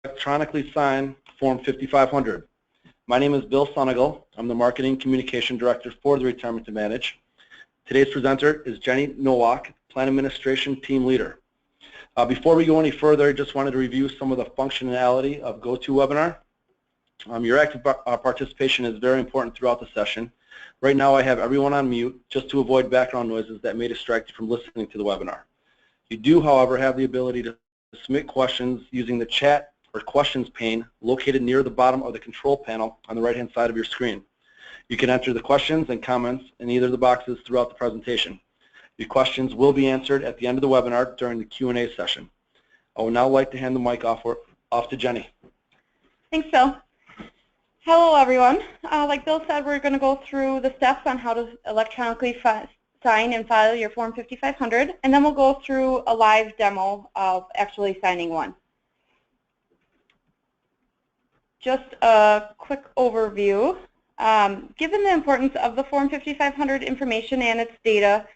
electronically sign Form 5500. My name is Bill Sunigal. I'm the Marketing Communication Director for the Retirement Advantage. Today's presenter is Jenny Nowak, Plan Administration Team Leader. Before we go any further, I just wanted to review some of the functionality of GoToWebinar. Your active participation is very important throughout the session. Right now I have everyone on mute just to avoid background noises that may distract you from listening to the webinar. You do, however, have the ability to submit questions using the chat or questions pane located near the bottom of the control panel on the right-hand side of your screen. You can enter the questions and comments in either of the boxes throughout the presentation. Your questions will be answered at the end of the webinar during the Q&A session. I would now like to hand the mic off to Jenny. Thanks, Bill. Hello, everyone. Like Bill said, we're going to go through the steps on how to electronically sign and file your Form 5500, and then we'll go through a live demo of actually signing one. Just a quick overview. Given the importance of the Form 5500 information and its data,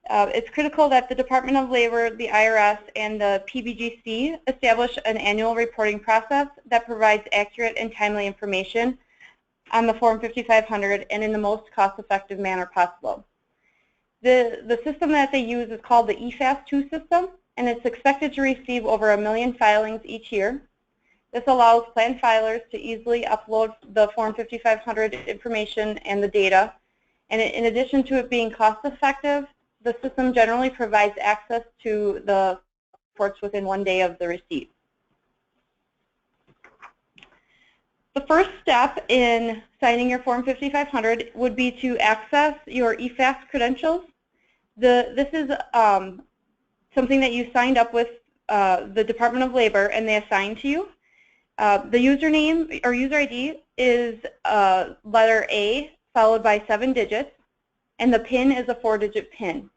it's critical that the Department of Labor, the IRS, and the PBGC establish an annual reporting process that provides accurate and timely information on the Form 5500 and in the most cost-effective manner possible. The system that they use is called the EFAST 2 system, and it's expected to receive over 1 million filings each year. This allows plan filers to easily upload the Form 5500 information and the data. And in addition to it being cost-effective, the system generally provides access to the reports within 1 day of the receipt. The first step in signing your Form 5500 would be to access your EFAST credentials. This is something that you signed up with the Department of Labor and they assigned to you. The username or user ID is letter A followed by 7 digits, and the PIN is a 4-digit PIN.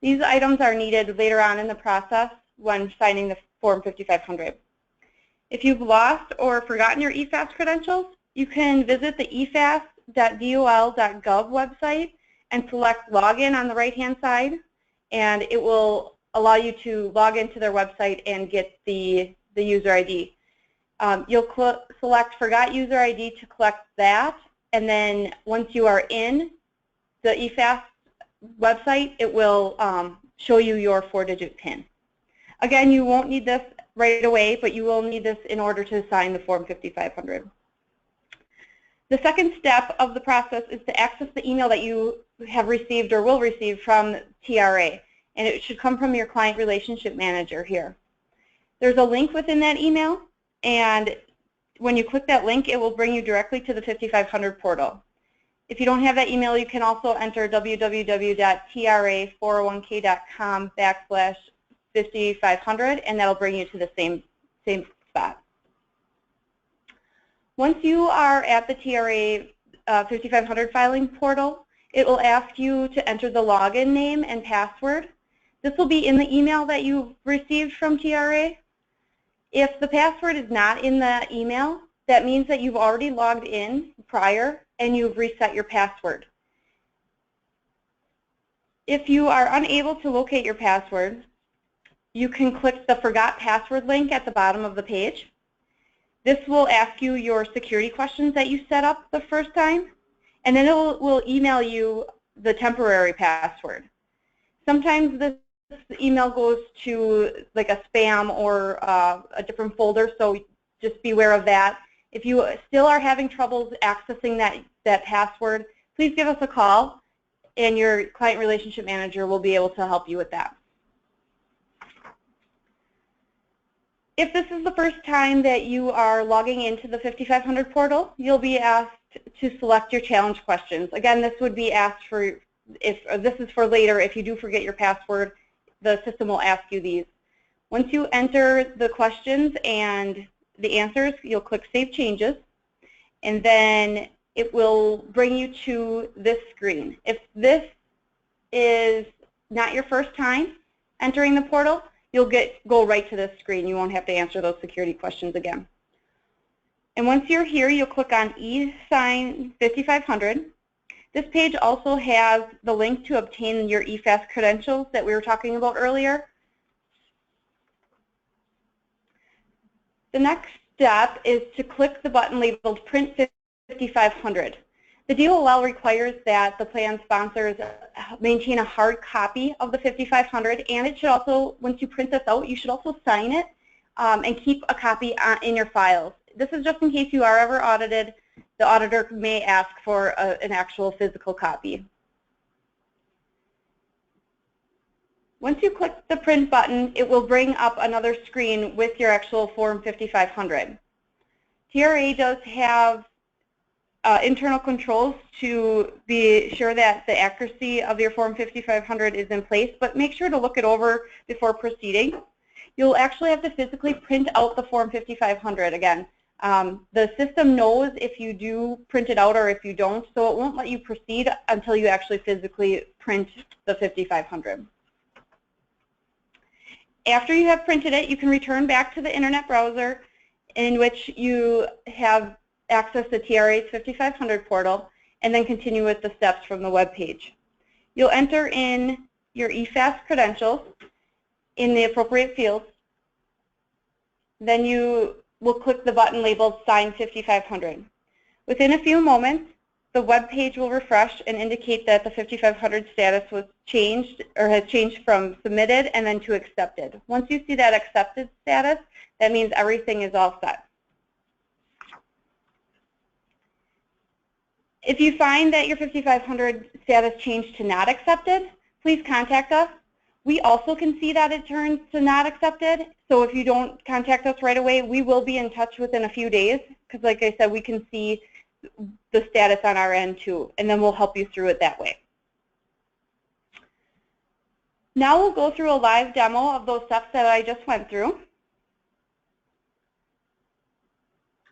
These items are needed later on in the process when signing the Form 5500. If you've lost or forgotten your EFAST credentials, you can visit the efast.dol.gov website and select Login on the right-hand side, and it will allow you to log into their website and get the user ID. You'll select Forgot User ID to collect that, and then once you are in the EFAST website, it will show you your 4-digit PIN. Again, you won't need this right away, but you will need this in order to sign the Form 5500. The second step of the process is to access the email that you have received or will receive from TRA, and it should come from your Client Relationship Manager here. There's a link within that email, and when you click that link, it will bring you directly to the 5500 portal. If you don't have that email, you can also enter www.tra401k.com/5500, and that'll bring you to the same spot. Once you are at the TRA 5500 filing portal, it will ask you to enter the login name and password. This will be in the email that you've received from TRA. If the password is not in the email, that means that you've already logged in prior and you've reset your password. If you are unable to locate your password, you can click the Forgot Password link at the bottom of the page. This will ask you your security questions that you set up the first time, and then it will email you the temporary password. Sometimes this email goes to like a spam or a different folder, so just beware of that. If you still are having troubles accessing that password, please give us a call, and your Client Relationship Manager will be able to help you with that. If this is the first time that you are logging into the 5500 portal, you'll be asked to select your challenge questions. Again, this would be asked for, this is for later, if you do forget your password, the system will ask you these. Once you enter the questions and the answers, you'll click Save Changes, and then it will bring you to this screen. If this is not your first time entering the portal, you'll go right to this screen. You won't have to answer those security questions again. And once you're here, you'll click on e-sign 5500. This page also has the link to obtain your EFAST credentials that we were talking about earlier. The next step is to click the button labeled Print 5500. The DOL requires that the plan sponsors maintain a hard copy of the 5500, and it should also, once you print this out, you should also sign it and keep a copy in your files. This is just in case you are ever audited. The auditor may ask for an actual physical copy. Once you click the print button, it will bring up another screen with your actual Form 5500. TRA does have internal controls to be sure that the accuracy of your Form 5500 is in place, but make sure to look it over before proceeding. You'll actually have to physically print out the Form 5500 again. The system knows if you do print it out or if you don't, so it won't let you proceed until you actually physically print the 5500. After you have printed it, you can return back to the internet browser in which you have access to TRA's 5500 portal and then continue with the steps from the web page. You'll enter in your EFAST credentials in the appropriate fields. Then you will click the button labeled Sign 5500. Within a few moments, the web page will refresh and indicate that the 5500 status was changed or has changed from submitted and then to accepted. Once you see that accepted status, that means everything is all set. If you find that your 5500 status changed to not accepted, please contact us. We also can see that it turns to not accepted, so if you don't contact us right away, we will be in touch within a few days, because like I said, we can see the status on our end too, and then we'll help you through it that way. Now we'll go through a live demo of those steps that I just went through.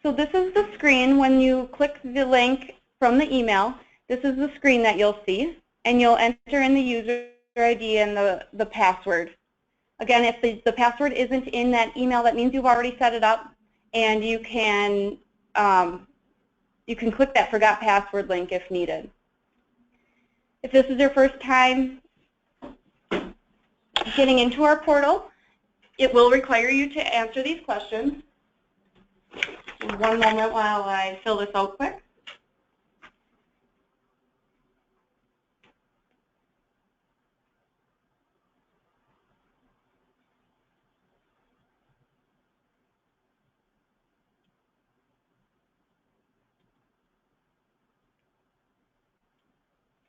So this is the screen when you click the link from the email. This is the screen that you'll see, and you'll enter in the user ID and the password. Again, if the password isn't in that email, that means you've already set it up, and you can click that Forgot Password link if needed. If this is your first time getting into our portal, it will require you to answer these questions. One moment while I fill this out quick.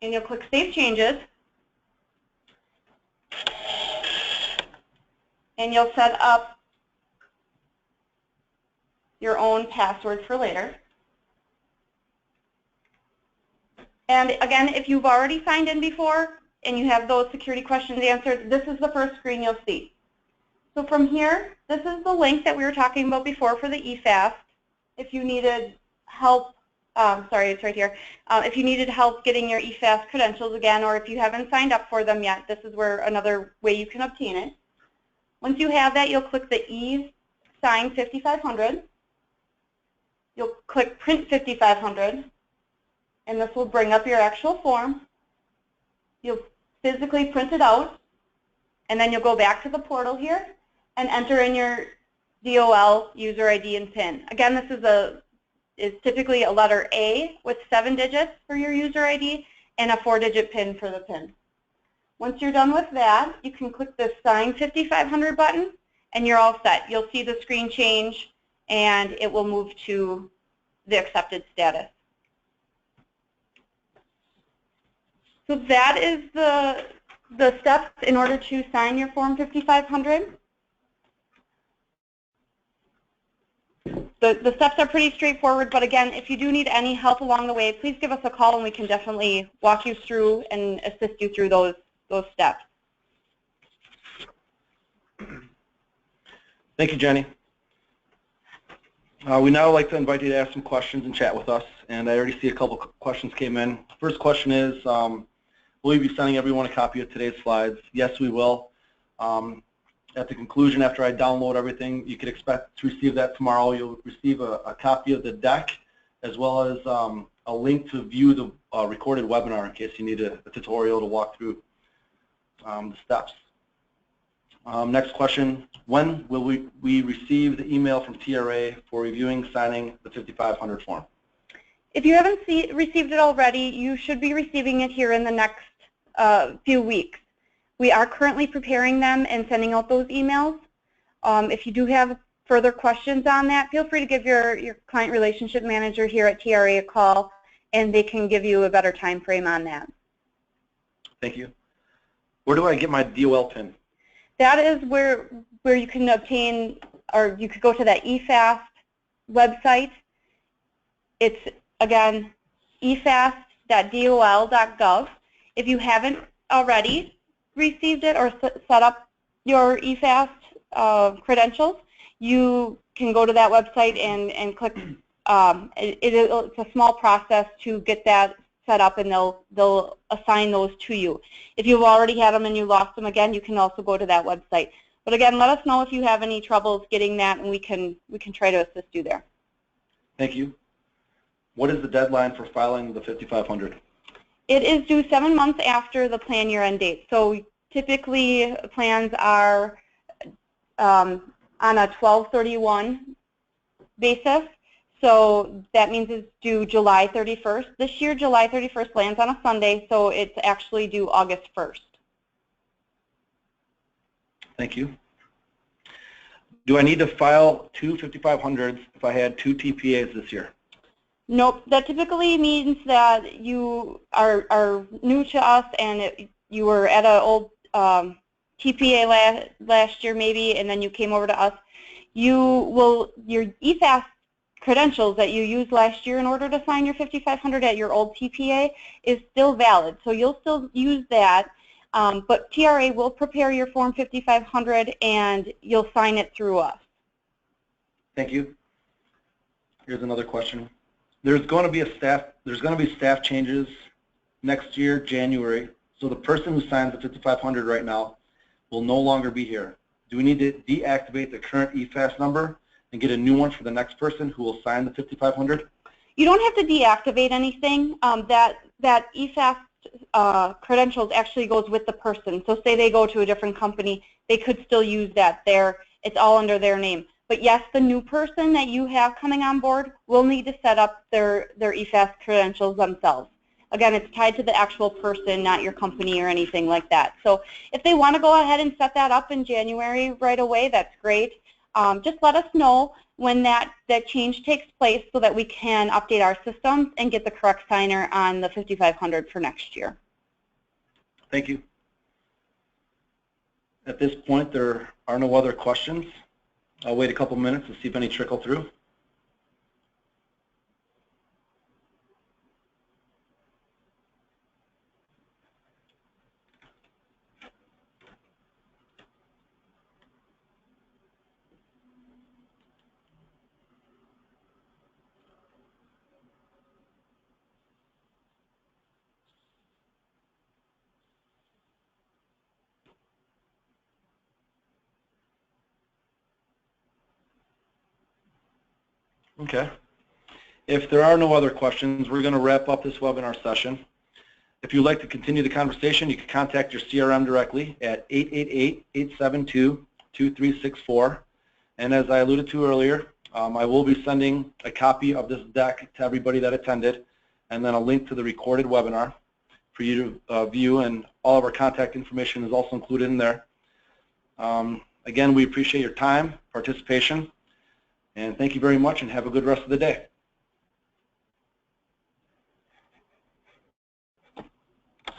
And you'll click Save Changes. And you'll set up your own password for later. And again, if you've already signed in before and you have those security questions answered, this is the first screen you'll see. So from here, this is the link that we were talking about before for the EFAST. If you needed help, sorry, it's right here. If you needed help getting your EFAST credentials again, or if you haven't signed up for them yet, this is where another way you can obtain it. Once you have that, you'll click the E-Sign 5500. You'll click Print 5500, and this will bring up your actual form. You'll physically print it out, and then you'll go back to the portal here and enter in your DOL user ID and PIN. Again, this is typically a letter A with 7 digits for your user ID and a 4-digit PIN for the PIN. Once you're done with that, you can click the Sign 5500 button, and you're all set. You'll see the screen change, and it will move to the accepted status. So that is the steps in order to sign your Form 5500. The steps are pretty straightforward, but again, if you do need any help along the way, please give us a call and we can definitely walk you through and assist you through those steps. Thank you, Jenny. We now like to invite you to ask some questions and chat with us, and I already see a couple questions came in. First question is, will you be sending everyone a copy of today's slides? Yes, we will. At the conclusion, after I download everything, you can expect to receive that tomorrow. You'll receive a copy of the deck as well as a link to view the recorded webinar in case you need a tutorial to walk through the steps. Next question, when will we receive the email from TRA for reviewing, signing the 5500 form? If you haven't received it already, you should be receiving it here in the next few weeks. We are currently preparing them and sending out those emails. If you do have further questions on that, feel free to give your client relationship manager here at TRA a call, and they can give you a better time frame on that. Thank you. Where do I get my DOL PIN? That is where you can obtain, or you could go to that EFAST website. It's, again, efast.dol.gov. If you haven't already received it or set up your EFAST credentials, you can go to that website and click. It's a small process to get that set up, and they'll assign those to you. If you've already had them and you lost them again, you can also go to that website. But again, let us know if you have any troubles getting that, and we can try to assist you there. Thank you. What is the deadline for filing the 5500? It is due 7 months after the plan year end date. So typically plans are on a 12/31 basis. So that means it's due July 31st. This year, July 31st lands on a Sunday, so it's actually due August 1st. Thank you. Do I need to file two 5500s if I had two TPAs this year? Nope. That typically means that you are new to us and you were at an old TPA last year maybe, and then you came over to us. Your EFAST credentials that you used last year in order to sign your 5500 at your old TPA is still valid. So you'll still use that, but TRA will prepare your Form 5500 and you'll sign it through us. Thank you. Here's another question. There's going to be staff changes next year, January. So the person who signs the 5500 right now will no longer be here. Do we need to deactivate the current EFAST number and get a new one for the next person who will sign the 5500? You don't have to deactivate anything. That EFAST credentials actually goes with the person. So say they go to a different company, they could still use that there. It's all under their name. But yes, the new person that you have coming on board will need to set up their EFAST credentials themselves. Again, it's tied to the actual person, not your company or anything like that. So if they want to go ahead and set that up in January right away, that's great. Just let us know when that change takes place so that we can update our systems and get the correct signer on the 5500 for next year. Thank you. At this point, there are no other questions. I'll wait a couple minutes to see if any trickle through. Okay. If there are no other questions, we're going to wrap up this webinar session. If you'd like to continue the conversation, you can contact your CRM directly at 888-872-2364. And as I alluded to earlier, I will be sending a copy of this deck to everybody that attended, and then a link to the recorded webinar for you to view, and all of our contact information is also included in there. Again, we appreciate your time, participation, and thank you very much, and have a good rest of the day.